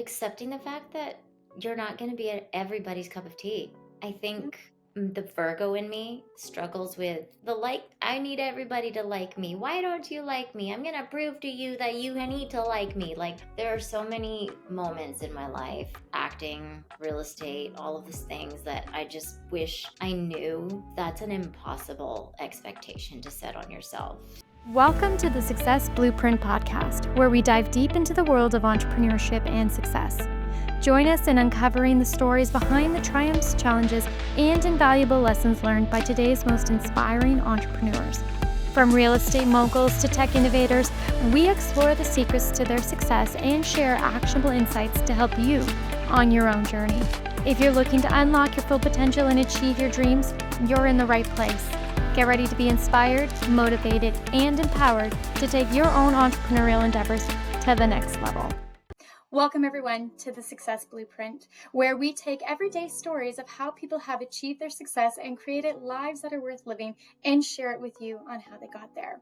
accepting the fact that you're not going to be everybody's cup of tea. I think the Virgo in me struggles with I need everybody to like me. Why don't you like me? I'm going to prove to you that you need to like me. Like, there are so many moments in my life, acting, real estate, all of these things that I just wish I knew that's an impossible expectation to set on yourself. Welcome to the Success Blueprint podcast, where we dive deep into the world of entrepreneurship and success. Join us in uncovering the stories behind the triumphs, challenges, and invaluable lessons learned by today's most inspiring entrepreneurs. From real estate moguls to tech innovators, we explore the secrets to their success and share actionable insights to help you on your own journey. If you're looking to unlock your full potential and achieve your dreams, you're in the right place. Get ready to be inspired, motivated, and empowered to take your own entrepreneurial endeavors to the next level. Welcome everyone to the Success Blueprint, where we take everyday stories of how people have achieved their success and created lives that are worth living and share it with you on how they got there.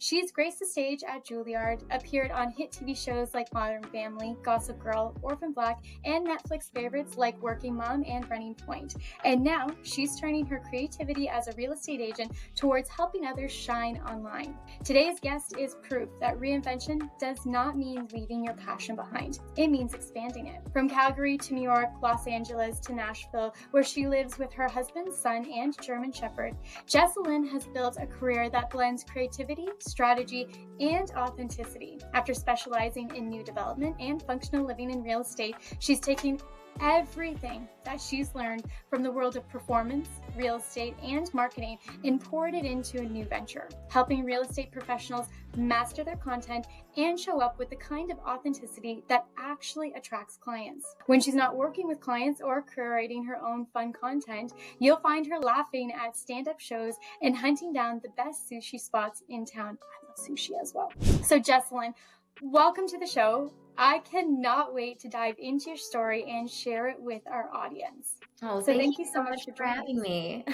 She's graced the stage at Juilliard, appeared on hit TV shows like Modern Family, Gossip Girl, Orphan Black, and Netflix favorites like Working Mom and Running Point. And now she's turning her creativity as a real estate agent towards helping others shine online. Today's guest is proof that reinvention does not mean leaving your passion behind. It means expanding it. From Calgary to New York, Los Angeles to Nashville, where she lives with her husband, son, and German Shepherd, Jessalyn has built a career that blends creativity, strategy, and authenticity. After specializing in new development and functional living in real estate, she's taking everything that she's learned from the world of performance, real estate, and marketing and poured it into a new venture, helping real estate professionals master their content and show up with the kind of authenticity that actually attracts clients. When she's not working with clients or curating her own fun content, you'll find her laughing at stand-up shows and hunting down the best sushi spots in town. I love sushi as well. So Jessalyn, welcome to the show. I cannot wait to dive into your story and share it with our audience. Oh, so thank you so much for having me.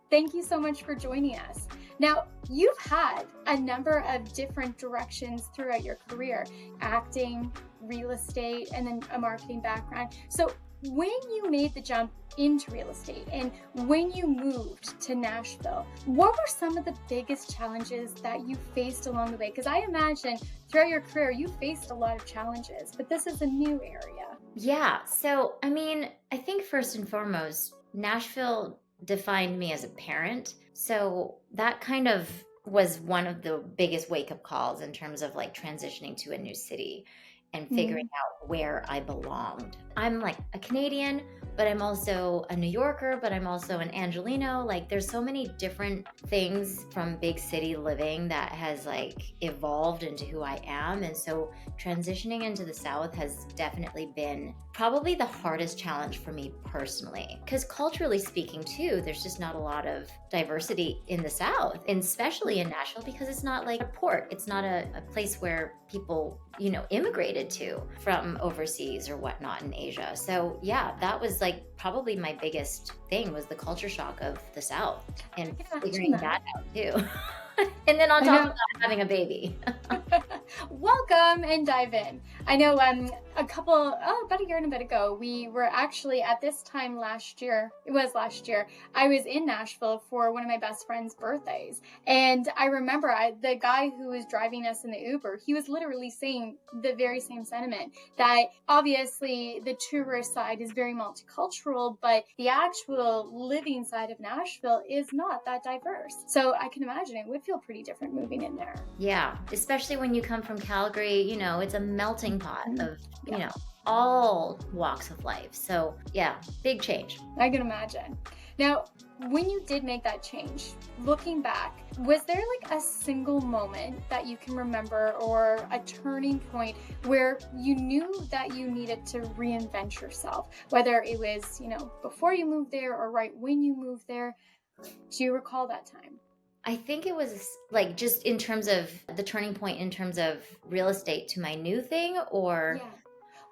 Thank you so much for joining us. Now, you've had a number of different directions throughout your career, acting, real estate, and then a marketing background. So when you made the jump into real estate and when you moved to Nashville, what were some of the biggest challenges that you faced along the way? Because I imagine throughout your career, you faced a lot of challenges, but this is a new area. Yeah. So, I think first and foremost, Nashville defined me as a parent. So that kind of was one of the biggest wake-up calls in terms of like transitioning to a new city and figuring out where I belonged. I'm like a Canadian, but I'm also a New Yorker, but I'm also an Angelino. Like, there's so many different things from big city living that has like evolved into who I am. And so transitioning into the South has definitely been probably the hardest challenge for me personally. Because culturally speaking too, there's just not a lot of diversity in the South, and especially in Nashville, because it's not like a port. It's not a place where people, immigrated to from overseas or whatnot in Asia. So yeah, that was like probably my biggest thing, was the culture shock of the South and figuring that out too. And then on top of that, having a baby. Welcome and dive in. I know about a year and a bit ago, we were actually at this time last year, I was in Nashville for one of my best friend's birthdays. And I remember the guy who was driving us in the Uber, he was literally saying the very same sentiment, that obviously the tourist side is very multicultural, but the actual living side of Nashville is not that diverse. So I can imagine it would feel pretty different moving in there. Yeah, especially when you come from Calgary, it's a melting pot of, all walks of life. So yeah, big change. I can imagine. Now, when you did make that change, looking back, was there like a single moment that you can remember or a turning point where you knew that you needed to reinvent yourself? Whether it was, before you moved there or right when you moved there, do you recall that time? I think it was like just in terms of the turning point in terms of real estate to my new thing, or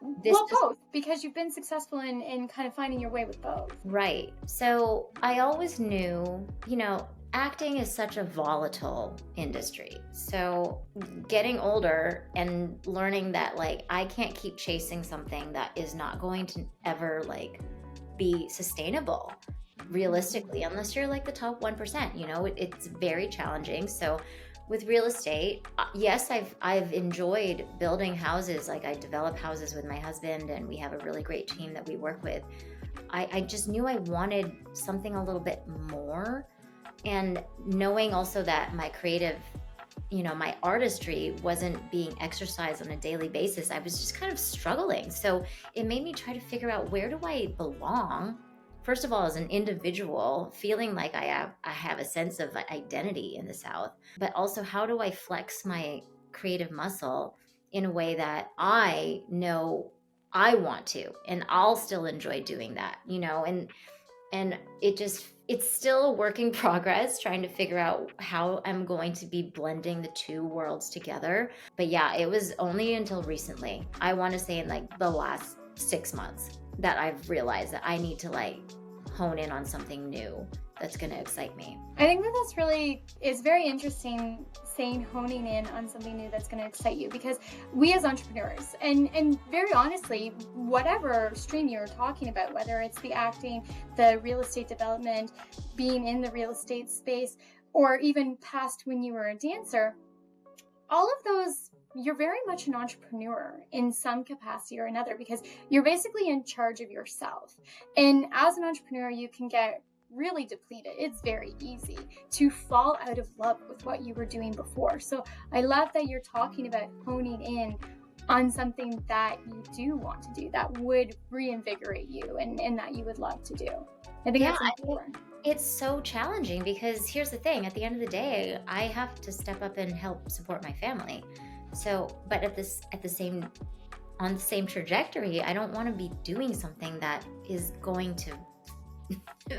both, because you've been successful in kind of finding your way with both. Right. So I always knew, acting is such a volatile industry. So getting older and learning that like I can't keep chasing something that is not going to ever like be sustainable realistically, unless you're like the top 1%, you know, it's very challenging. So with real estate, yes, I've enjoyed building houses. Like I develop houses with my husband and we have a really great team that we work with. I just knew I wanted something a little bit more. And knowing also that my creative, you know, my artistry wasn't being exercised on a daily basis, I was just kind of struggling. So it made me try to figure out, where do I belong? First of all, as an individual, feeling like I have a sense of identity in the South, but also how do I flex my creative muscle in a way that I know I want to, and I'll still enjoy doing that, you know, and it's still a work in progress, trying to figure out how I'm going to be blending the two worlds together. But yeah, it was only until recently, I want to say in like the last 6 months, that I've realized that I need to like hone in on something new that's going to excite me. I think that is very interesting, saying honing in on something new that's going to excite you, because we as entrepreneurs, and very honestly, whatever stream you're talking about, whether it's the acting, the real estate development, being in the real estate space, or even past when you were a dancer, all of those, you're very much an entrepreneur in some capacity or another, because you're basically in charge of yourself. And as an entrepreneur, you can get really depleted. It's very easy to fall out of love with what you were doing before. So I love that you're talking about honing in on something that you do want to do, that would reinvigorate you and that you would love to do. I think that's important. It's so challenging because here's the thing, at the end of the day, I have to step up and help support my family. So, but on the same trajectory, I don't want to be doing something that is going to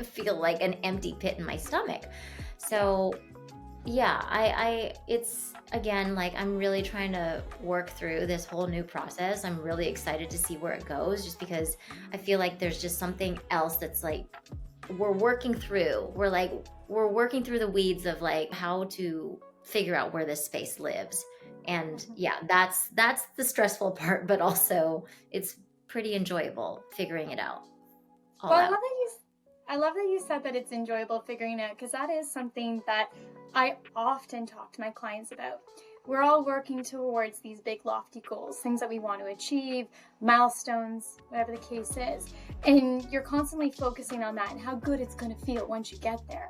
feel like an empty pit in my stomach. So yeah, it's again, like I'm really trying to work through this whole new process. I'm really excited to see where it goes, just because I feel like there's just something else that's like we're working through. We're working through the weeds of like how to figure out where this space lives. And yeah, that's the stressful part, but also it's pretty enjoyable figuring it out. I love that you said that it's enjoyable figuring out, because that is something that I often talk to my clients about. We're all working towards these big lofty goals, things that we want to achieve, milestones, whatever the case is. And you're constantly focusing on that and how good it's going to feel once you get there.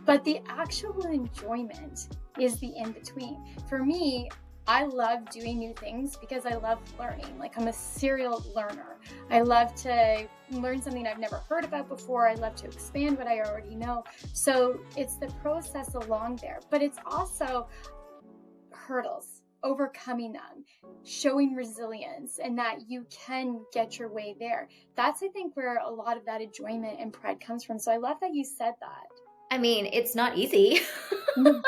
But the actual enjoyment is the in-between. For me, I love doing new things because I love learning. Like, I'm a serial learner. I love to learn something I've never heard about before. I love to expand what I already know. So it's the process along there, but it's also hurdles, overcoming them, showing resilience, and that you can get your way there. That's, I think, where a lot of that enjoyment and pride comes from. So I love that you said that. I mean, it's not easy. Not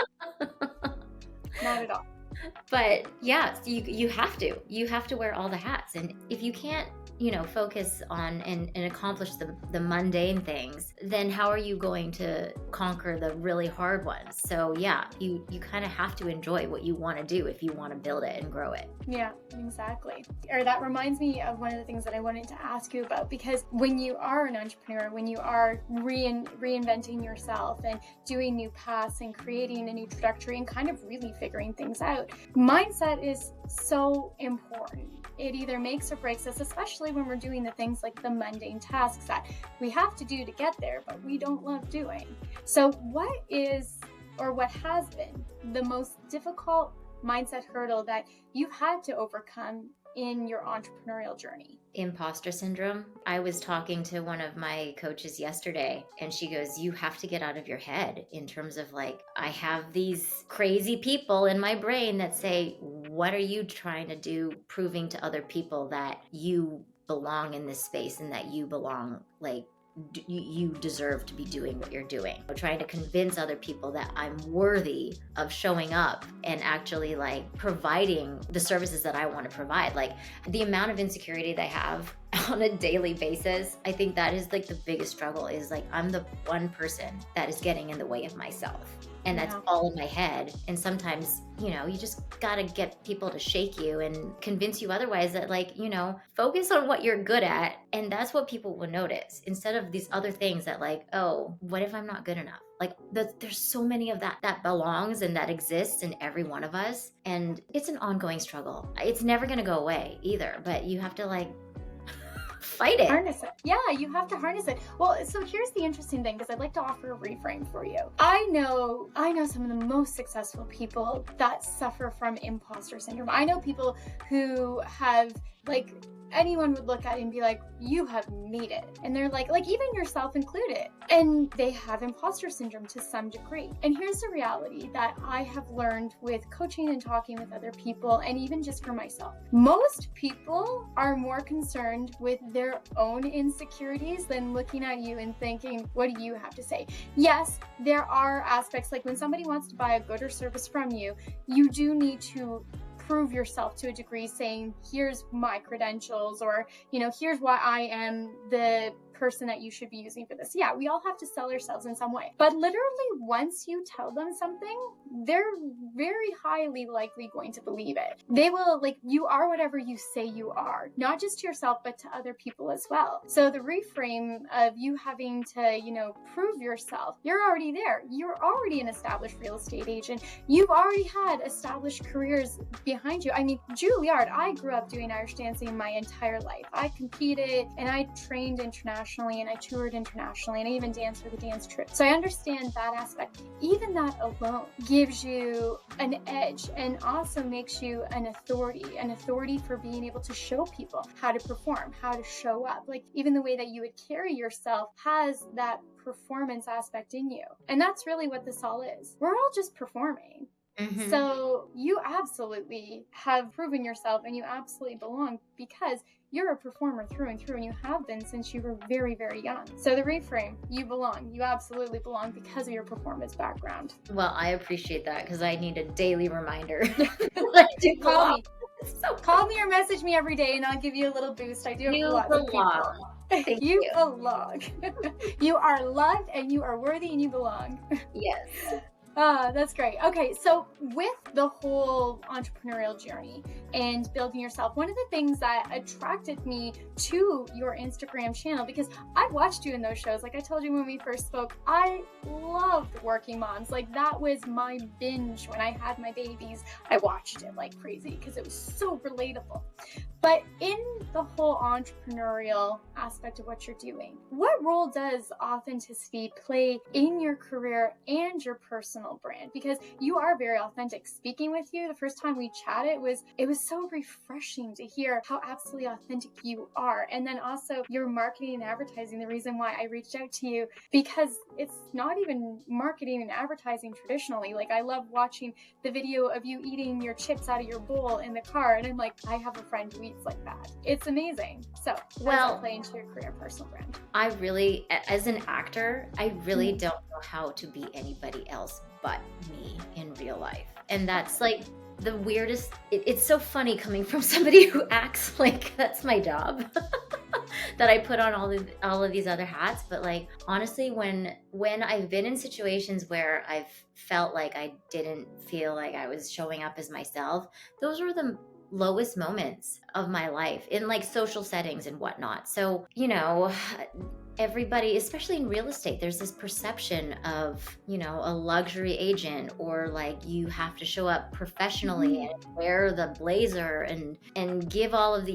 at all. But yeah, you have to wear all the hats. And if you can't, focus on and accomplish the mundane things, then how are you going to conquer the really hard ones? So yeah, you kind of have to enjoy what you want to do if you want to build it and grow it. Yeah, exactly. Or that reminds me of one of the things that I wanted to ask you about, because when you are an entrepreneur, when you are reinventing yourself and doing new paths and creating a new trajectory and kind of really figuring things out, mindset is so important. It either makes or breaks us, especially when we're doing the things like the mundane tasks that we have to do to get there, but we don't love doing. So what is, or what has been, the most difficult mindset hurdle that you've had to overcome in your entrepreneurial journey? Imposter syndrome. I was talking to one of my coaches yesterday, and she goes, you have to get out of your head in terms of like, I have these crazy people in my brain that say, what are you trying to do, proving to other people that you belong in this space and that you belong, like, you deserve to be doing what you're doing. I'm trying to convince other people that I'm worthy of showing up and actually like providing the services that I want to provide. Like, the amount of insecurity that I have on a daily basis. I think that is like the biggest struggle, is like I'm the one person that is getting in the way of myself. And that's all in my head. And sometimes, you just got to get people to shake you and convince you otherwise, that like, focus on what you're good at. And that's what people will notice, instead of these other things that like, oh, what if I'm not good enough? Like there's so many of that belongs and that exists in every one of us. And it's an ongoing struggle. It's never going to go away either, but you have to like fight it. Harness it. Yeah, you have to harness it. Well, so here's the interesting thing, because I'd like to offer a reframe for you. I know some of the most successful people that suffer from imposter syndrome. I know people who have, like, anyone would look at it and be like, you have made it. And they're like even yourself included. And they have imposter syndrome to some degree. And here's the reality that I have learned with coaching and talking with other people, and even just for myself. Most people are more concerned with their own insecurities than looking at you and thinking, what do you have to say? Yes, there are aspects, like when somebody wants to buy a good or service from you, you do need to prove yourself to a degree, saying, here's my credentials, or, here's why I am the person that you should be using for this. Yeah, we all have to sell ourselves in some way. But literally, once you tell them something, they're very highly likely going to believe it. They will, you are whatever you say you are, not just to yourself, but to other people as well. So the reframe of you having to, prove yourself, you're already there. You're already an established real estate agent. You've already had established careers behind you. I mean, Juilliard, I grew up doing Irish dancing my entire life. I competed and I trained internationally, and I toured internationally, and I even danced for the dance trip. So I understand that aspect. Even that alone gives you an edge, and also makes you an authority for being able to show people how to perform, how to show up. Like, even the way that you would carry yourself has that performance aspect in you. And that's really what this all is. We're all just performing. Mm-hmm. So you absolutely have proven yourself, and you absolutely belong, because you're a performer through and through, and you have been since you were very, very young. So the reframe, you belong. You absolutely belong because of your performance background. Well, I appreciate that, because I need a daily reminder. Call me. Call me or message me every day, and I'll give you a little boost. I do it for lots of people. Thank you belong. You are loved, and you are worthy, and you belong. Yes. That's great. Okay, so with the whole entrepreneurial journey and building yourself, one of the things that attracted me to your Instagram channel, because I watched you in those shows, like I told you when we first spoke, I loved Working Moms. Like, that was my binge when I had my babies. I watched it like crazy because it was so relatable. But in the whole entrepreneurial aspect of what you're doing, what role does authenticity play in your career and your personal brand? Because you are very authentic. Speaking with you the first time we chatted, it was so refreshing to hear how absolutely authentic you are. And then also your marketing and advertising, the reason why I reached out to you, because it's not even marketing and advertising traditionally. Like, I love watching the video of you eating your chips out of your bowl in the car, and I'm like, I have a friend who eats like that. It's amazing. So how does that play into your career and personal brand? I really, as an actor, I really don't know how to be anybody else but me in real life. And that's like the weirdest. It's so funny coming from somebody who acts like that's my job. That I put on all of these other hats. But like, honestly, when I've been in situations where I've felt like I didn't feel like I was showing up as myself, those were the lowest moments of my life in like social settings and whatnot. So, everybody, especially in real estate, there's this perception of, a luxury agent, or like you have to show up professionally and wear the blazer and give all of the,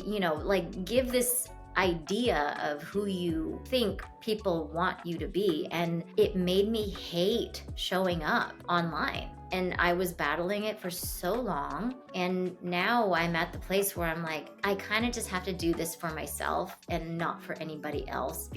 give this idea of who you think people want you to be. And it made me hate showing up online. And I was battling it for so long. And now I'm at the place where I'm like, I kind of just have to do this for myself and not for anybody else,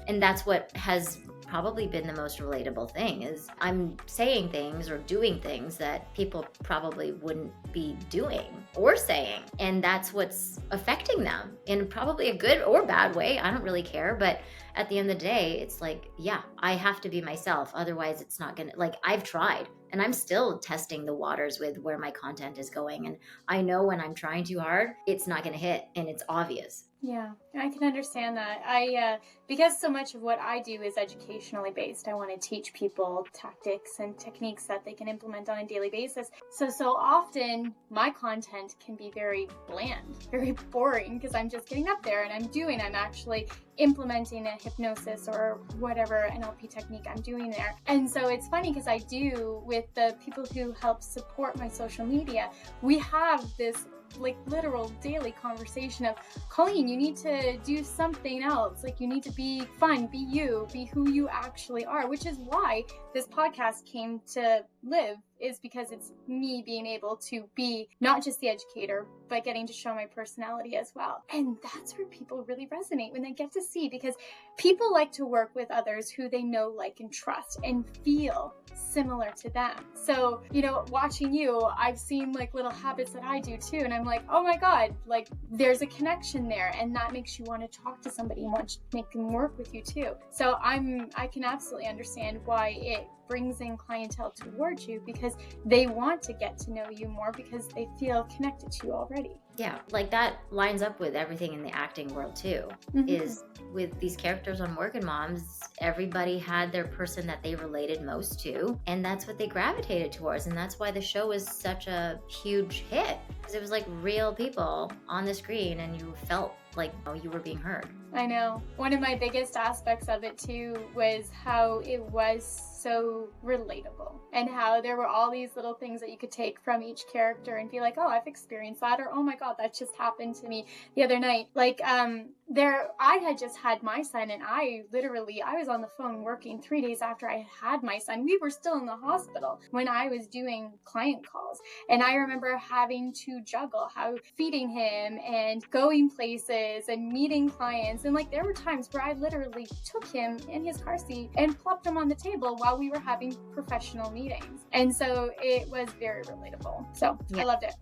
and that's what has probably been the most relatable thing, is I'm saying things or doing things that people probably wouldn't be doing or saying. And that's what's affecting them in probably a good or bad way. I don't really care. But at the end of the day, it's like, yeah, I have to be myself. Otherwise, it's not gonna, like, I've tried And I'm still testing the waters with where my content is going. And I know when I'm trying too hard, it's not going to hit, and it's obvious. Yeah, I can understand that. Because so much of what I do is educationally based, I want to teach people tactics and techniques that they can implement on a daily basis. So often my content can be very bland, very boring, because I'm just getting up there and I'm actually implementing a hypnosis or whatever NLP technique I'm doing there. And so it's funny because I do, with the people who help support my social media, we have this like literal daily conversation of, Colleen, you need to do something else. Like, you need to be fun, be you, be who you actually are, which is why this podcast came to live, is because it's me being able to be not just the educator, but getting to show my personality as well. And that's where people really resonate, when they get to see, because people like to work with others who they know, like, and trust and feel similar to them. So, watching you, I've seen like little habits that I do too. And I'm like, oh my God, like there's a connection there. And that makes you want to talk to somebody and want to make them work with you too. So I can absolutely understand why it brings in clientele towards you, because they want to get to know you more because they feel connected to you already. Yeah, like that lines up with everything in the acting world too. Is with these characters on Working Moms, everybody had their person that they related most to, and that's what they gravitated towards. And that's why the show was such a huge hit, because it was like real people on the screen and you felt like you were being heard. I know. One of my biggest aspects of it too was how it was so relatable, and how there were all these little things that you could take from each character and be like, oh, I've experienced that, or oh my God, that just happened to me the other night. Like I had just had my son, and I was on the phone working 3 days after I had my son. We were still in the hospital when I was doing client calls, and I remember having to juggle how feeding him and going places and meeting clients. And like there were times where I literally took him in his car seat and plopped him on the table while we were having professional meetings. And so it was very relatable. So yeah. I loved it.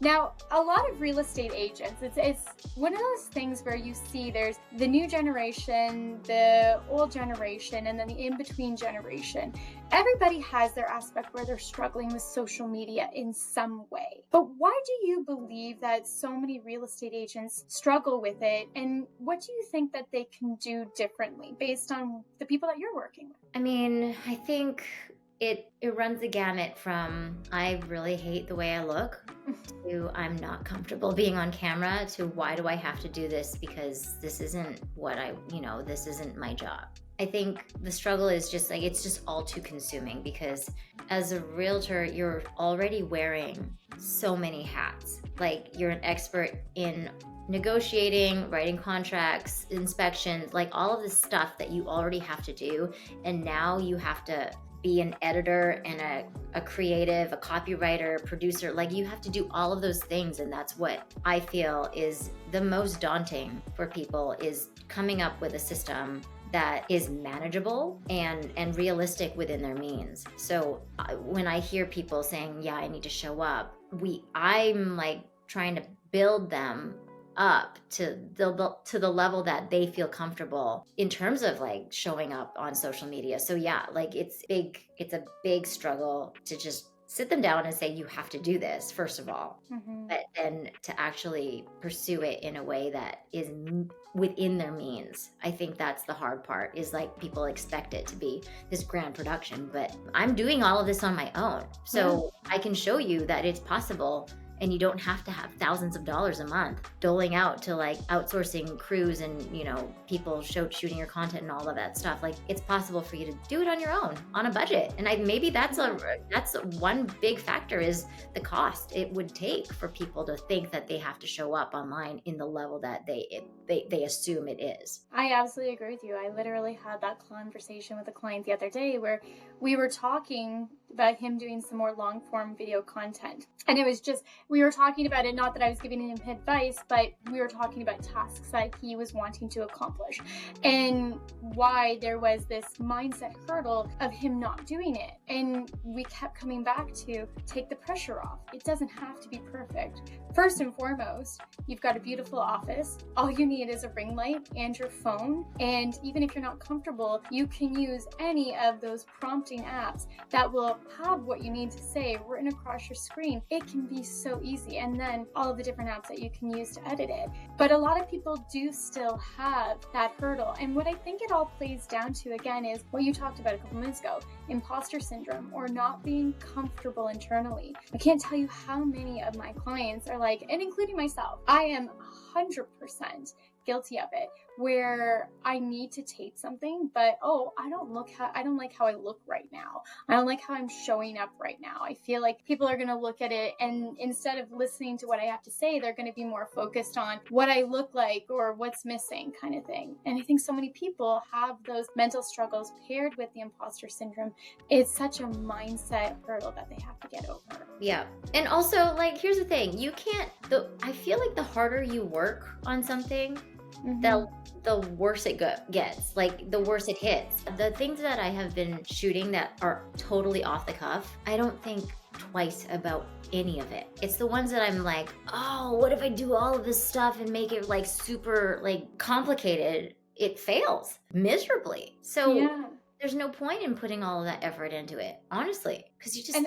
Now, a lot of real estate agents, it's one of those things where you see there's the new generation, the old generation, and then the in-between generation. Everybody has their aspect where they're struggling with social media in some way. But why do you believe that so many real estate agents struggle with it? And what do you think that they can do differently based on the people that you're working with? I mean, I think it runs the gamut from I really hate the way I look to I'm not comfortable being on camera to why do I have to do this because this isn't what this isn't my job. I think the struggle is just like it's just all too consuming, because as a realtor, you're already wearing so many hats. Like you're an expert in negotiating, writing contracts, inspections, like all of this stuff that you already have to do. And now you have to be an editor and a creative, a copywriter, producer. Like you have to do all of those things. And that's what I feel is the most daunting for people, is coming up with a system that is manageable and realistic within their means. So when I hear people saying, yeah, I need to show up, I'm like trying to build them up to the level that they feel comfortable in terms of like showing up on social media. So yeah, like it's a big struggle to just sit them down and say, you have to do this, first of all, but then to actually pursue it in a way that is within their means. I think that's the hard part, is like people expect it to be this grand production, but I'm doing all of this on my own. So I can show you that it's possible. And you don't have to have thousands of dollars a month doling out to like outsourcing crews and, people shooting your content and all of that stuff. Like it's possible for you to do it on your own on a budget. And maybe that's one big factor, is the cost it would take for people to think that they have to show up online in the level that they assume it is. I absolutely agree with you. I literally had that conversation with a client the other day where we were talking about him doing some more long form video content. And it was just, we were talking about it, not that I was giving him advice, but we were talking about tasks that he was wanting to accomplish and why there was this mindset hurdle of him not doing it. And we kept coming back to take the pressure off. It doesn't have to be perfect. First and foremost, you've got a beautiful office. All you need is a ring light and your phone. And even if you're not comfortable, you can use any of those prompting apps that will have what you need to say written across your screen, it can be so easy. And then all of the different apps that you can use to edit it. But a lot of people do still have that hurdle. And what I think it all plays down to, again, is what you talked about a couple minutes ago, imposter syndrome, or not being comfortable internally. I can't tell you how many of my clients are like, and including myself, I am 100% guilty of it, where I need to tape something, but I don't like how I look right now. I don't like how I'm showing up right now. I feel like people are going to look at it, and instead of listening to what I have to say, they're going to be more focused on what I look like or what's missing, kind of thing. And I think so many people have those mental struggles paired with the imposter syndrome. It's such a mindset hurdle that they have to get over. Yeah. And also, like, here's the thing. I feel like the harder you work on something, the worse it gets, like the worse it hits. The things that I have been shooting that are totally off the cuff, I don't think twice about any of it. It's the ones that I'm like, oh, what if I do all of this stuff and make it like super like complicated? It fails miserably. So there's no point in putting all of that effort into it, honestly, because you just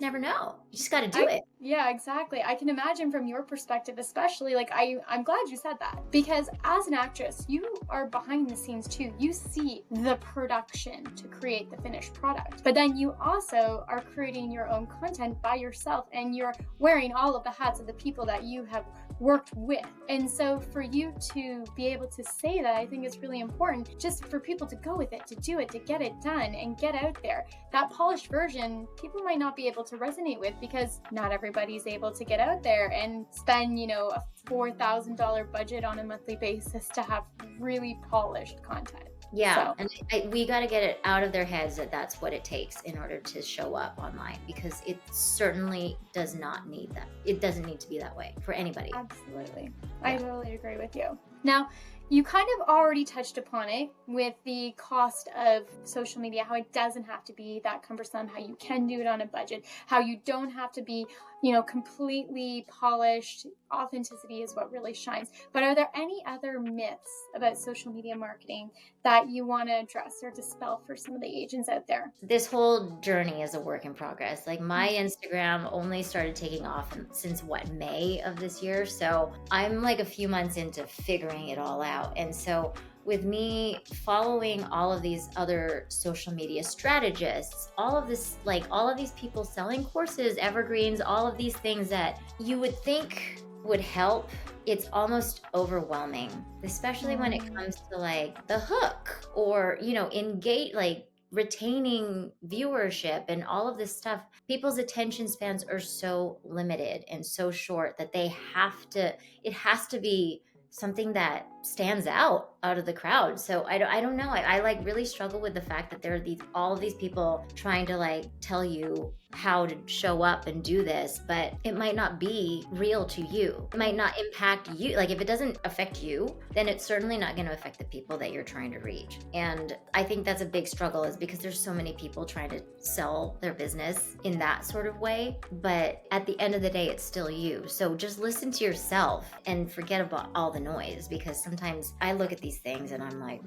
never know. You just got to do it. Yeah, exactly. I can imagine from your perspective, especially, like, I'm glad you said that, because as an actress, you are behind the scenes too. You see the production to create the finished product, but then you also are creating your own content by yourself, and you're wearing all of the hats of the people that you have worked with. And so for you to be able to say that, I think it's really important, just for people to go with it, to do it, to get it done and get out there. That polished version, people might not be able to resonate with, because not everybody's able to get out there and spend, a $4,000 budget on a monthly basis to have really polished content. Yeah, so. And we got to get it out of their heads that that's what it takes in order to show up online, because it certainly does not need that. It doesn't need to be that way for anybody. Absolutely. Yeah. I totally agree with you. Now, you kind of already touched upon it with the cost of social media, how it doesn't have to be that cumbersome, how you can do it on a budget, how you don't have to be, completely polished. Authenticity is what really shines. But are there any other myths about social media marketing that you want to address or dispel for some of the agents out there? This whole journey is a work in progress. Like, my Instagram only started taking off since May of this year. So I'm like a few months into figuring it all out. And so with me following all of these other social media strategists, all of these people selling courses, evergreens, all of these things that you would think would help, it's almost overwhelming, especially when it comes to like the hook or, engage, like retaining viewership and all of this stuff. People's attention spans are so limited and so short that it has to be something that stands out of the crowd. So I don't know. I like really struggle with the fact that there are all of these people trying to like tell you how to show up and do this, but it might not be real to you. It might not impact you. Like, if it doesn't affect you, then it's certainly not going to affect the people that you're trying to reach. And I think that's a big struggle, is because there's so many people trying to sell their business in that sort of way. But at the end of the day, it's still you. So just listen to yourself and forget about all the noise, because sometimes I look at these things and I'm like,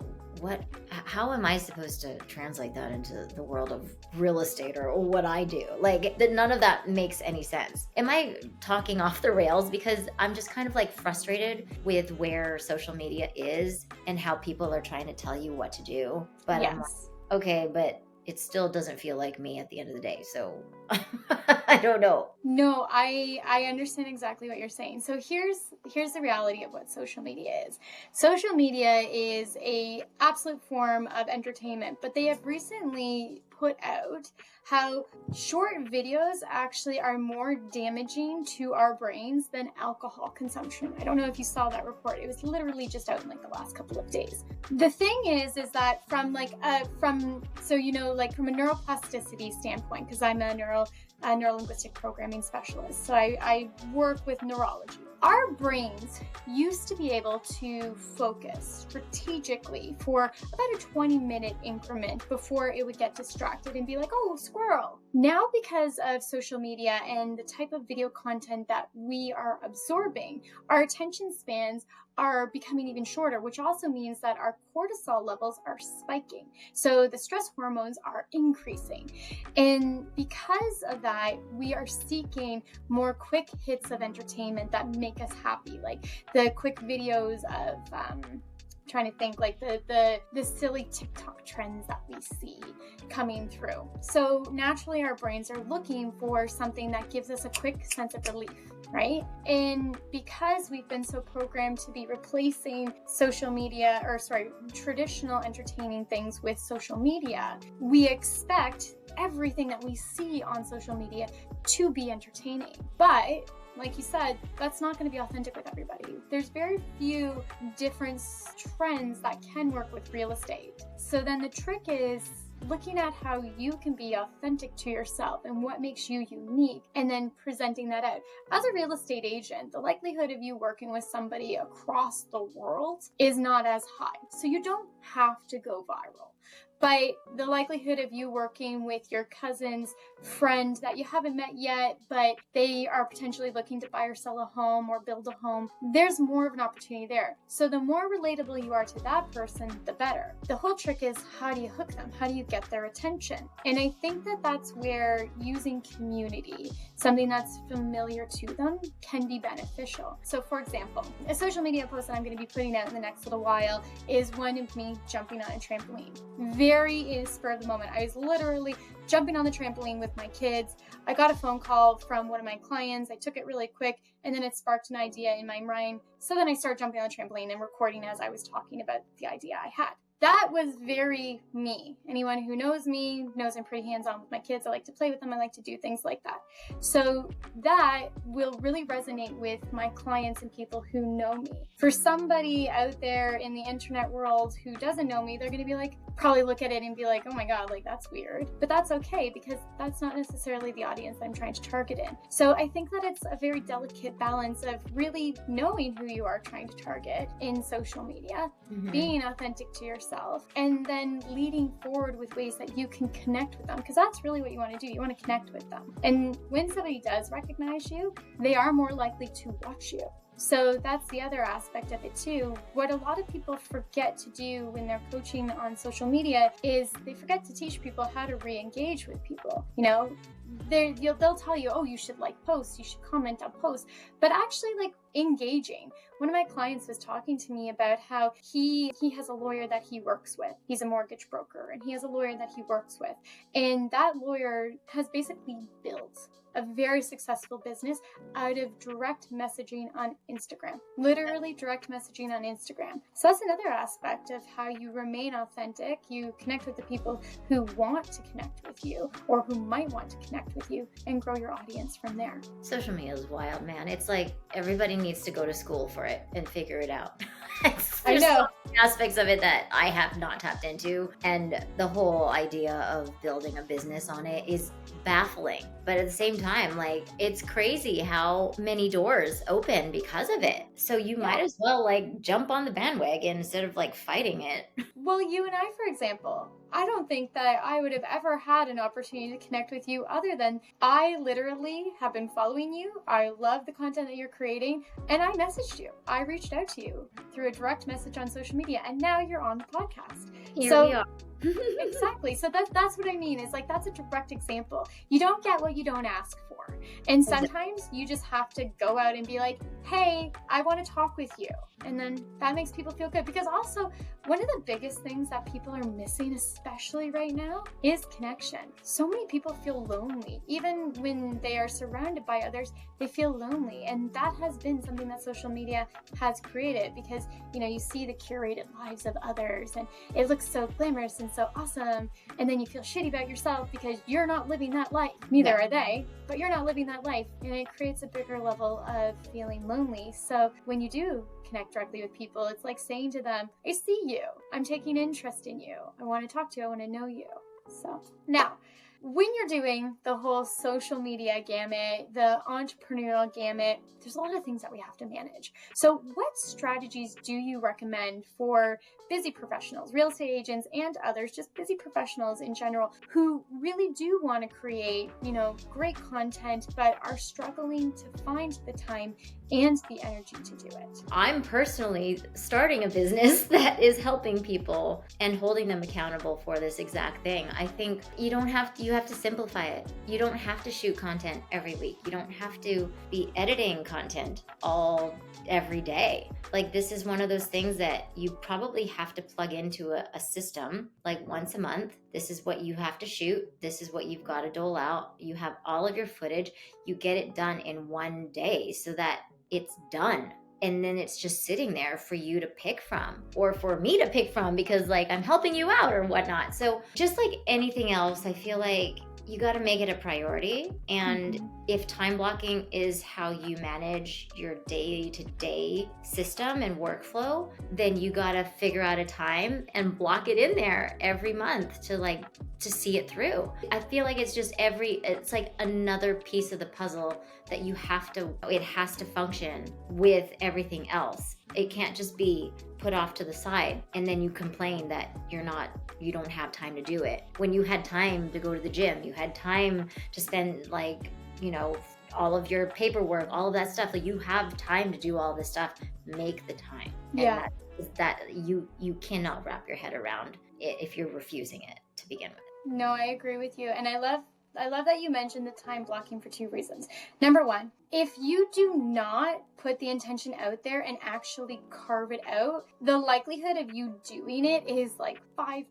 how am I supposed to translate that into the world of real estate or what I do? Like, none of that makes any sense. Am I talking off the rails? Because I'm just kind of like frustrated with where social media is and how people are trying to tell you what to do. But I'm like, okay, but it still doesn't feel like me at the end of the day. So I don't know. No, I understand exactly what you're saying. So here's the reality of what social media is. Social media is a absolute form of entertainment, but they have recently put out how short videos actually are more damaging to our brains than alcohol consumption. I don't know if you saw that report. It was literally just out in like the last couple of days. The thing is that from a neuroplasticity standpoint, because I'm a neurolinguistic programming specialist, so I work with neurology. Our brains used to be able to focus strategically for about a 20-minute increment before it would get distracted and be like, oh, squirrel. Now, because of social media and the type of video content that we are absorbing, our attention spans are becoming even shorter, which also means that our cortisol levels are spiking. So the stress hormones are increasing. And because of that, we are seeking more quick hits of entertainment that make us happy, like the quick videos of trying to think, like the silly TikTok trends that we see coming through. So naturally our brains are looking for something that gives us a quick sense of relief, right? And because we've been so programmed to be replacing traditional entertaining things with social media, we expect everything that we see on social media to be entertaining. But like you said, that's not going to be authentic with everybody. There's very few different trends that can work with real estate. So then the trick is looking at how you can be authentic to yourself and what makes you unique, and then presenting that out. As a real estate agent, the likelihood of you working with somebody across the world is not as high. So you don't have to go viral. But the likelihood of you working with your cousin's friend that you haven't met yet, but they are potentially looking to buy or sell a home or build a home, there's more of an opportunity there. So the more relatable you are to that person, the better. The whole trick is, how do you hook them? How do you get their attention? And I think that that's where using community, something that's familiar to them, can be beneficial. So for example, a social media post that I'm going to be putting out in the next little while is one of me jumping on a trampoline. Very spur of the moment. I was literally jumping on the trampoline with my kids. I got a phone call from one of my clients. I took it really quick, and then it sparked an idea in my mind. So then I started jumping on the trampoline and recording as I was talking about the idea I had. That was very me. Anyone who knows me knows I'm pretty hands-on with my kids. I like to play with them. I like to do things like that. So that will really resonate with my clients and people who know me. For somebody out there in the internet world who doesn't know me, they're going to be like, probably look at it and be like, oh my God, like that's weird. But that's okay, because that's not necessarily the audience that I'm trying to target in. So I think that it's a very delicate balance of really knowing who you are trying to target in social media, being authentic to yourself, and then leading forward with ways that you can connect with them, because that's really what you want to do. You want to connect with them. And when somebody does recognize you, they are more likely to watch you. So that's the other aspect of it too. What a lot of people forget to do when they're coaching on social media is they forget to teach people how to re-engage with people. You know, they'll tell you, oh, you should like posts, you should comment on posts, but actually like engaging. One of my clients was talking to me about how he has a lawyer that he works with. He's a mortgage broker, and he has a lawyer that he works with. And that lawyer has basically built a very successful business out of direct messaging on Instagram. Literally direct messaging on Instagram. So that's another aspect of how you remain authentic. You connect with the people who want to connect with you, or who might want to connect with you, and grow your audience from there. Social media is wild, man. It's like everybody needs to go to school for it and figure it out. I know. So many aspects of it that I have not tapped into, and the whole idea of building a business on it is baffling. But at the same time, like, it's crazy how many doors open because of it. So you might as well like jump on the bandwagon instead of like fighting it. Well, you and I, for example, I don't think that I would have ever had an opportunity to connect with you other than I literally have been following you. I love the content that you're creating, and I messaged you. I reached out to you through a direct message on social media, and now you're on the podcast. Here we are. Exactly. So that's what I mean, is like, that's a direct example. You don't get what you don't ask for. And sometimes you just have to go out and be like, hey, I want to talk with you. And then that makes people feel good. Because also, one of the biggest things that people are missing, especially right now, is connection. So many people feel lonely. Even when they are surrounded by others, they feel lonely. And that has been something that social media has created, because, you know, you see the curated lives of others and it looks so glamorous and so awesome. And then you feel shitty about yourself because you're not living that life. Neither are they, but you're not living that life. And it creates a bigger level of feeling lonely. So when you do connect directly with people, it's like saying to them, I see you. I'm taking interest in you. I want to talk to you. I want to know you. So now, when you're doing the whole social media gamut, the entrepreneurial gamut, there's a lot of things that we have to manage. So what strategies do you recommend for busy professionals, real estate agents and others, just busy professionals in general, who really do want to create, great content, but are struggling to find the time and the energy to do it? I'm personally starting a business that is helping people and holding them accountable for this exact thing. I think you have to simplify it. You don't have to shoot content every week. You don't have to be editing content every day. Like, this is one of those things that you probably have to plug into a system, like once a month. This is what you have to shoot. This is what you've got to dole out. You have all of your footage. You get it done in one day so that it's done. And then it's just sitting there for you to pick from, or for me to pick from, because I'm helping you out or whatnot. So just like anything else, I feel like you got to make it a priority. And if time blocking is how you manage your day-to-day system and workflow, then you got to figure out a time and block it in there every month to see it through. I feel like it's like another piece of the puzzle that it has to function with everything else. It can't just be put off to the side and then you complain that you don't have time to do it. When you had time to go to the gym, you had time to spend all of your paperwork, all of that stuff. You have time to do all this stuff. Make the time. Yeah. And that you cannot wrap your head around it if you're refusing it to begin with. No, I agree with you. And I love that you mentioned the time blocking for two reasons. Number one, if you do not put the intention out there and actually carve it out, the likelihood of you doing it is 5%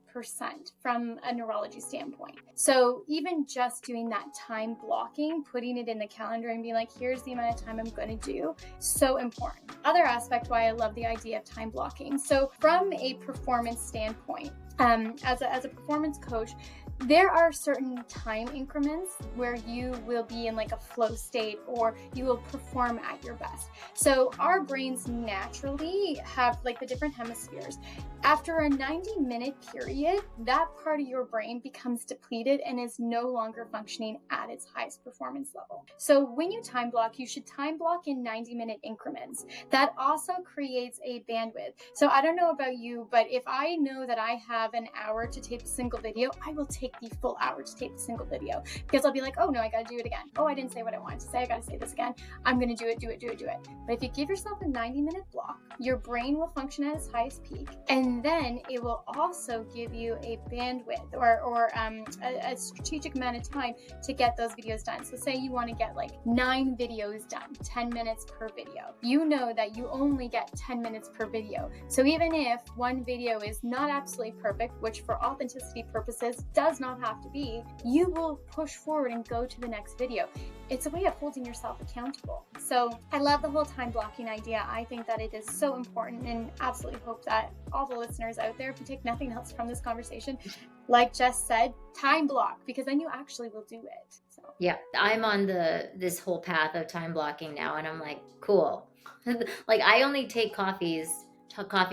from a neurology standpoint. So even just doing that time blocking, putting it in the calendar and being like, here's the amount of time I'm going to do, so important. Other aspect why I love the idea of time blocking. So from a performance standpoint, as a performance coach, there are certain time increments where you will be in a flow state, or you will perform at your best. So our brains naturally have the different hemispheres. After a 90-minute period, that part of your brain becomes depleted and is no longer functioning at its highest performance level. So when you time block, you should time block in 90-minute increments. That also creates a bandwidth. So I don't know about you, but if I know that I have an hour to tape a single video, I will take the full hour to tape the single video, because I'll be like, oh no, I gotta do it again. Oh, I didn't say what I wanted to say. I gotta say this again. I'm gonna do it. But if you give yourself a 90-minute block, your brain will function at its highest peak, and then it will also give you a bandwidth or a strategic amount of time to get those videos done. So say you want to get 9 videos done, 10 minutes per video. You know that you only get 10 minutes per video. So even if one video is not absolutely perfect, which for authenticity purposes does not have to be, you will push forward and go to the next video. It's a way of holding yourself accountable. So I love the whole time blocking idea. I think that it is so important, and absolutely hope that all the listeners out there, if you take nothing else from this conversation, like Jess said, time block, because then you actually will do it. So yeah, I'm on this whole path of time blocking now, and I'm like, cool. I only take coffee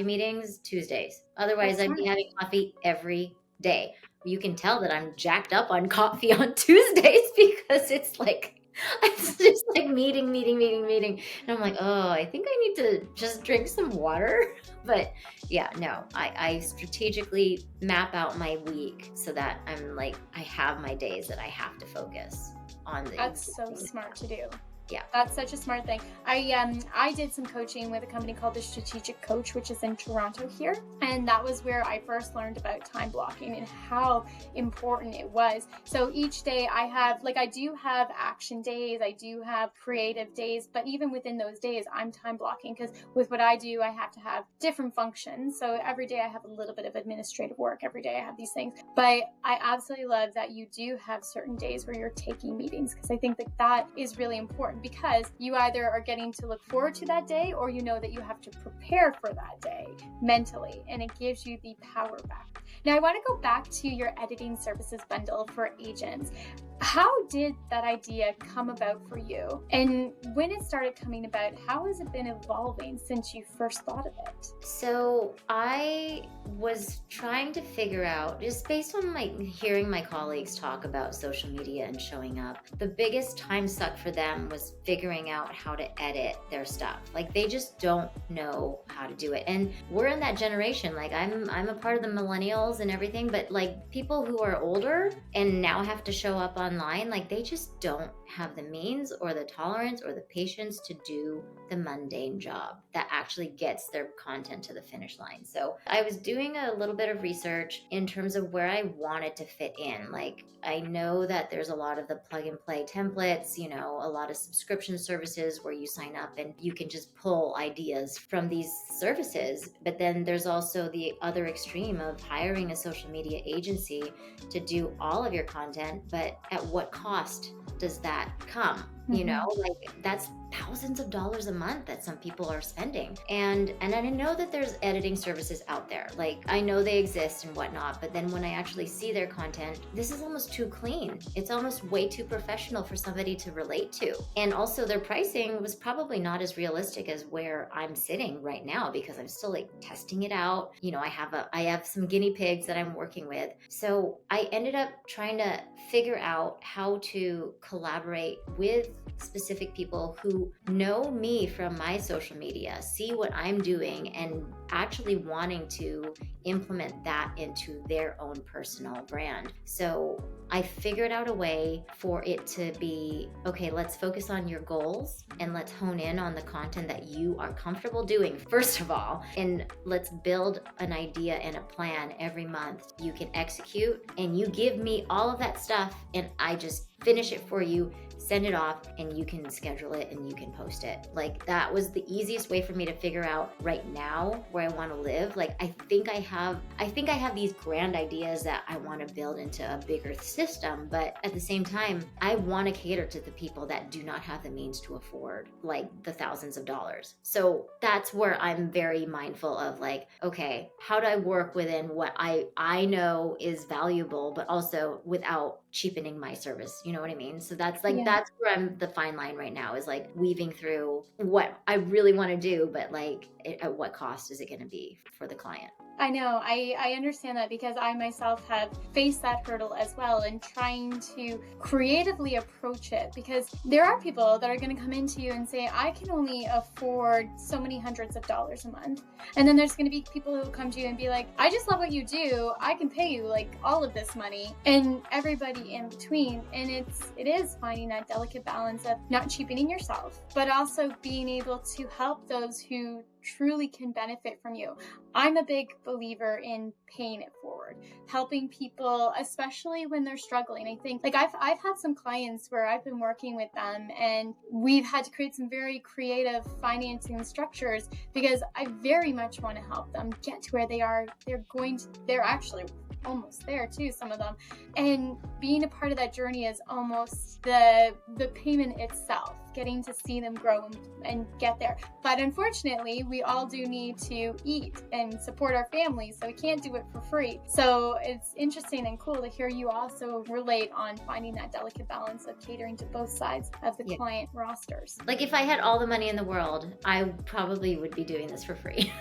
meetings Tuesdays. Otherwise, I'd be having coffee every day. You can tell that I'm jacked up on coffee on Tuesdays because it's just meeting. And I'm like, oh, I think I need to just drink some water. But yeah, no, I strategically map out my week so that I have my days that I have to focus on. That's so smart to do. Yeah, that's such a smart thing. I did some coaching with a company called The Strategic Coach, which is in Toronto here, and that was where I first learned about time blocking and how important it was. So each day I do have action days, I do have creative days, but even within those days I'm time blocking, because with what I do I have to have different functions. So every day I have a little bit of administrative work, every day I have these things. But I absolutely love that you do have certain days where you're taking meetings, because I think that is really important, because you either are getting to look forward to that day, or you know that you have to prepare for that day mentally, and it gives you the power back. Now I want to go back to your editing services bundle for agents. How did that idea come about for you? And when it started coming about, how has it been evolving since you first thought of it? So I was trying to figure out, just based on hearing my colleagues talk about social media and showing up, the biggest time suck for them was figuring out how to edit their stuff. Like, they just don't know how to do it. And we're in that generation. Like, I'm a part of the millennials and everything, but like people who are older and now have to show up online, like, they just don't have the means or the tolerance or the patience to do the mundane job that actually gets their content to the finish line. So I was doing a little bit of research in terms of where I wanted to fit in. Like, I know that there's a lot of the plug and play templates, you know, a lot of subscription services where you sign up and you can just pull ideas from these services. But then there's also the other extreme of hiring a social media agency to do all of your content, but at what cost does that come? You know, like, that's thousands of dollars a month that some people are spending. And I know that there's editing services out there. Like, I know they exist and whatnot, but then when I actually see their content, this is almost too clean. It's almost way too professional for somebody to relate to. And also their pricing was probably not as realistic as where I'm sitting right now, because I'm still like testing it out. You know, I have some guinea pigs that I'm working with. So I ended up trying to figure out how to collaborate with specific people who know me from my social media, see what I'm doing, and actually wanting to implement that into their own personal brand. So I figured out a way for it to be, okay, let's focus on your goals and let's hone in on the content that you are comfortable doing, first of all, and let's build an idea and a plan every month you can execute, and you give me all of that stuff and I just finish it for you, send it off, and you can schedule it and you can post it. Like, that was the easiest way for me to figure out right now where I want to live. Like, I think I have these grand ideas that I want to build into a bigger system, but at the same time, I want to cater to the people that do not have the means to afford like the thousands of dollars. So that's where I'm very mindful of, like, okay, how do I work within what I know is valuable, but also without cheapening my service, you know what I mean? So that's like, that's where I'm, the fine line right now is like weaving through what I really want to do, but like, at what cost is it going to be for the client? I know. I understand that, because I myself have faced that hurdle as well, and trying to creatively approach it, because there are people that are going to come into you and say, I can only afford so many hundreds of dollars a month. And then there's going to be people who come to you and be like, I just love what you do. I can pay you like all of this money, and everybody in between. And it is finding that delicate balance of not cheapening yourself, but also being able to help those who truly can benefit from you. I'm a big believer in paying it forward, helping people, especially when they're struggling. I think, like, I've had some clients where I've been working with them and we've had to create some very creative financing structures, because I very much want to help them get to where they are. They're actually almost there too, some of them. And being a part of that journey is almost the payment itself, getting to see them grow and get there. But unfortunately, we all do need to eat and support our families, so we can't do it for free. So it's interesting and cool to hear you also relate on finding that delicate balance of catering to both sides of the client rosters. Like, if I had all the money in the world, I probably would be doing this for free.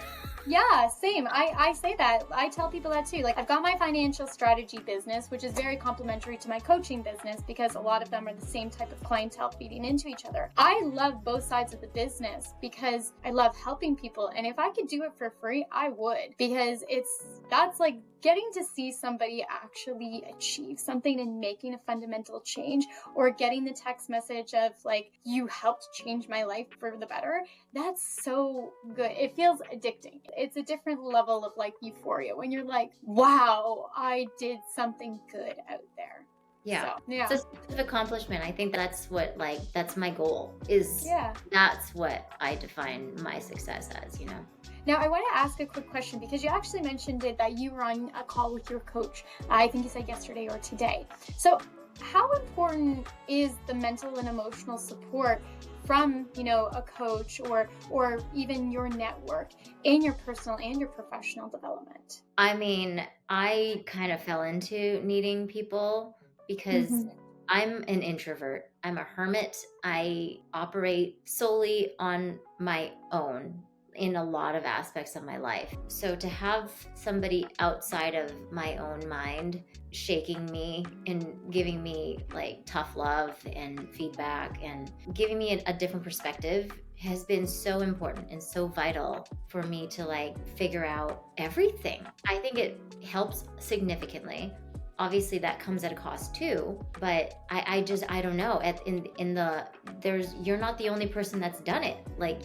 Yeah, same. I say that. I tell people that too. Like, I've got my financial strategy business, which is very complementary to my coaching business, because a lot of them are the same type of clientele feeding into each other. I love both sides of the business because I love helping people. And if I could do it for free, I would, because that's like getting to see somebody actually achieve something and making a fundamental change, or getting the text message of like, you helped change my life for the better. That's so good. It feels addicting. It's a different level of like euphoria when you're like, wow, I did something good out there. Yeah. So, yeah. It's a sense of accomplishment. I think that's what, like, that's my goal is. Yeah. That's what I define my success as, you know. Now, I want to ask a quick question, because you actually mentioned it that you were on a call with your coach. I think you said yesterday or today. So how important is the mental and emotional support from, you know, a coach or even your network in your personal and your professional development? I mean, I kind of fell into needing people because I'm an introvert. I'm a hermit. I operate solely on my own. in a lot of aspects of my life. So to have somebody outside of my own mind shaking me and giving me like tough love and feedback and giving me a different perspective has been so important and so vital for me to like figure out everything. I think it helps significantly. Obviously that comes at a cost too, but I don't know. You're not the only person that's done it. Like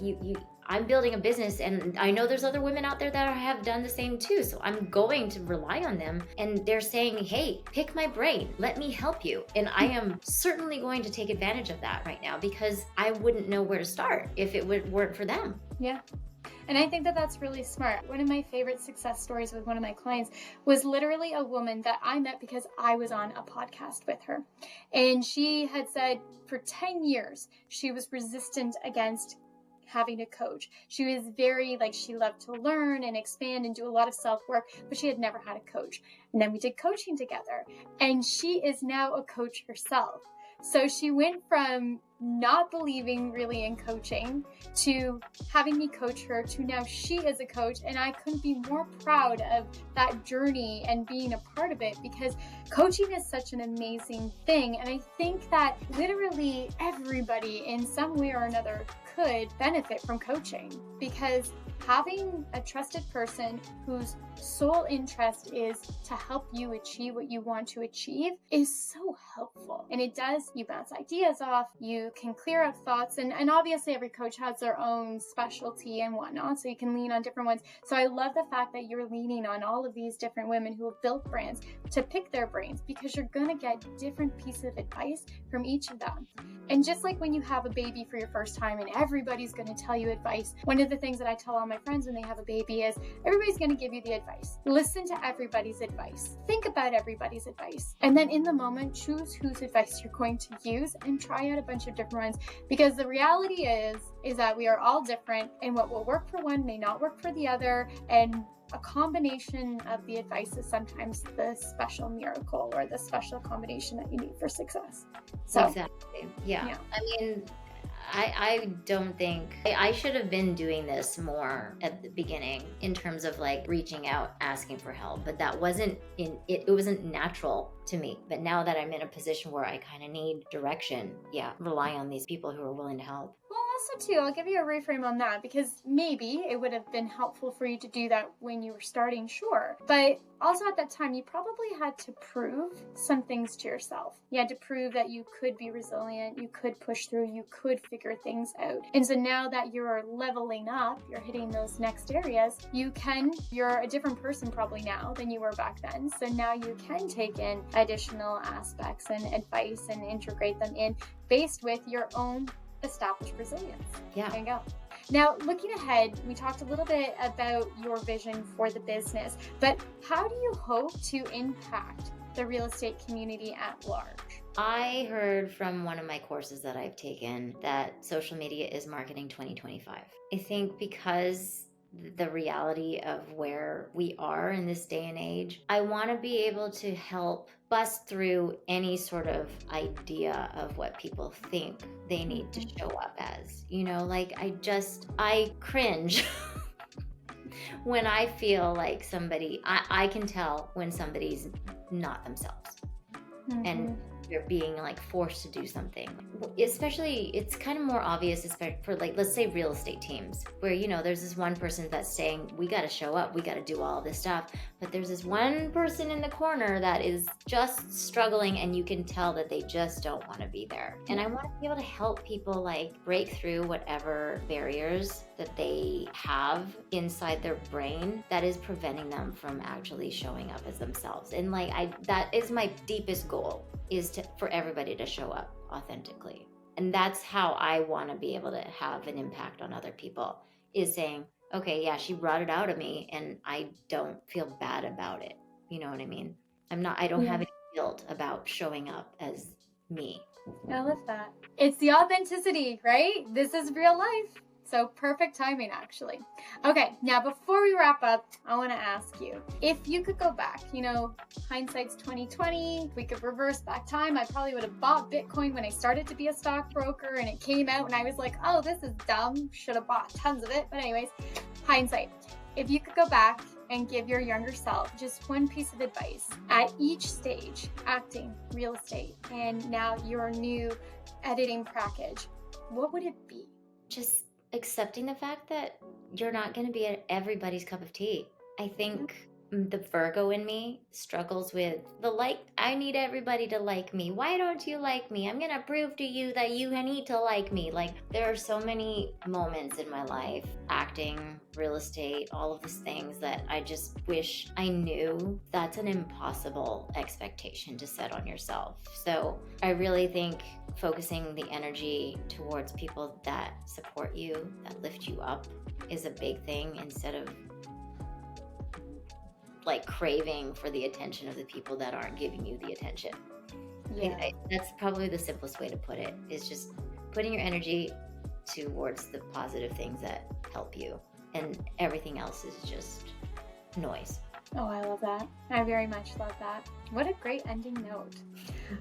I'm building a business, and I know there's other women out there that have done the same too. So I'm going to rely on them, and they're saying, hey, pick my brain, let me help you. And I am certainly going to take advantage of that right now, because I wouldn't know where to start if it weren't for them. Yeah. And I think that that's really smart. One of my favorite success stories with one of my clients was literally a woman that I met because I was on a podcast with her. And she had said for 10 years, she was resistant against having a coach. She was very she loved to learn and expand and do a lot of self-work, but she had never had a coach. And then we did coaching together, and she is now a coach herself. So she went from not believing really in coaching to having me coach her to now she is a coach. And I couldn't be more proud of that journey and being a part of it, because coaching is such an amazing thing. And I think that literally everybody in some way or another could benefit from coaching, because having a trusted person whose sole interest is to help you achieve what you want to achieve is so helpful. And it does, you bounce ideas off, you can clear up thoughts, and obviously every coach has their own specialty and whatnot, so you can lean on different ones. So I love the fact that you're leaning on all of these different women who have built brands to pick their brains, because you're gonna get different pieces of advice from each of them. And just like when you have a baby for your first time and everybody's going to tell you advice, one of the things that I tell all my friends when they have a baby is everybody's going to give you the advice. Listen to everybody's advice. Think about everybody's advice. And then in the moment, choose whose advice you're going to use and try out a bunch of different ones. Because the reality is that we are all different, and what will work for one may not work for the other. And a combination of the advice is sometimes the special miracle or the special combination that you need for success. So exactly. Yeah. I mean, I don't think I should have been doing this more at the beginning in terms of like reaching out, asking for help, but that wasn't it wasn't natural to me. But now that I'm in a position where I kind of need direction, rely on these people who are willing to help. Well, also too, I'll give you a reframe on that, because maybe it would have been helpful for you to do that when you were starting, sure. But also at that time, you probably had to prove some things to yourself. You had to prove that you could be resilient, you could push through, you could figure things out. And so now that you're leveling up, you're hitting those next areas, you're a different person probably now than you were back then. So now you can take in additional aspects and advice and integrate them in based with your own established resilience. Yeah. There you go. Now, looking ahead, we talked a little bit about your vision for the business, but how do you hope to impact the real estate community at large? I heard from one of my courses that I've taken that social media is marketing 2025. I think because the reality of where we are in this day and age, I want to be able to help bust through any sort of idea of what people think they need to show up as. I cringe when I feel like I can tell when somebody's not themselves. Mm-hmm. And they're being forced to do something. Especially, it's kind of more obvious for let's say real estate teams, where there's this one person that's saying we got to show up, we got to do all this stuff, but there's this one person in the corner that is just struggling, and you can tell that they just don't want to be there. And I want to be able to help people break through whatever barriers that they have inside their brain that is preventing them from actually showing up as themselves. And that is my deepest goal, is for everybody to show up authentically. And that's how I want to be able to have an impact on other people, is saying, okay, yeah, she brought it out of me and I don't feel bad about it. You know what I mean? I don't have any guilt about showing up as me. I love that. It's the authenticity, right? This is real life. So perfect timing, actually. Okay, now before we wrap up, I want to ask you, if you could go back, hindsight's 2020, if we could reverse back time, I probably would have bought Bitcoin when I started to be a stockbroker and it came out and I was like, oh, this is dumb. Should have bought tons of it. But anyways, hindsight. If you could go back and give your younger self just one piece of advice at each stage, acting, real estate, and now your new editing package, what would it be? Just accepting the fact that you're not going to be everybody's cup of tea. I think the Virgo in me struggles with I need everybody to like me. Why don't you like me? I'm going to prove to you that you need to like me. There are so many moments in my life, acting, real estate, all of these things that I just wish I knew that's an impossible expectation to set on yourself. So I really think focusing the energy towards people that support you, that lift you up, is a big thing instead of craving for the attention of the people that aren't giving you the attention. Yeah. That's probably the simplest way to put it, is just putting your energy towards the positive things that help you, and everything else is just noise. Oh, I love that. I very much love that. What a great ending note.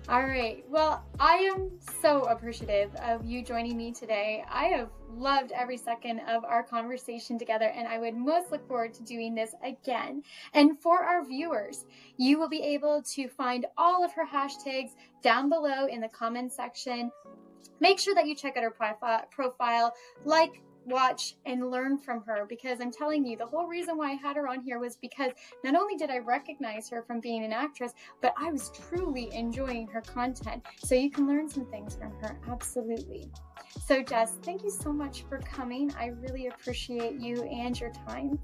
All right. Well, I am so appreciative of you joining me today. I have loved every second of our conversation together, and I would most look forward to doing this again. And for our viewers, you will be able to find all of her hashtags down below in the comments section. Make sure that you check out her profile, watch, and learn from her, because I'm telling you, the whole reason why I had her on here was because not only did I recognize her from being an actress, but I was truly enjoying her content. So you can learn some things from her, absolutely. So Jess, thank you so much for coming. I really appreciate you and your time.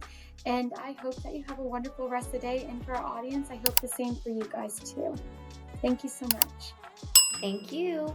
And I hope that you have a wonderful rest of the day. And for our audience, I hope the same for you guys too. Thank you so much. Thank you.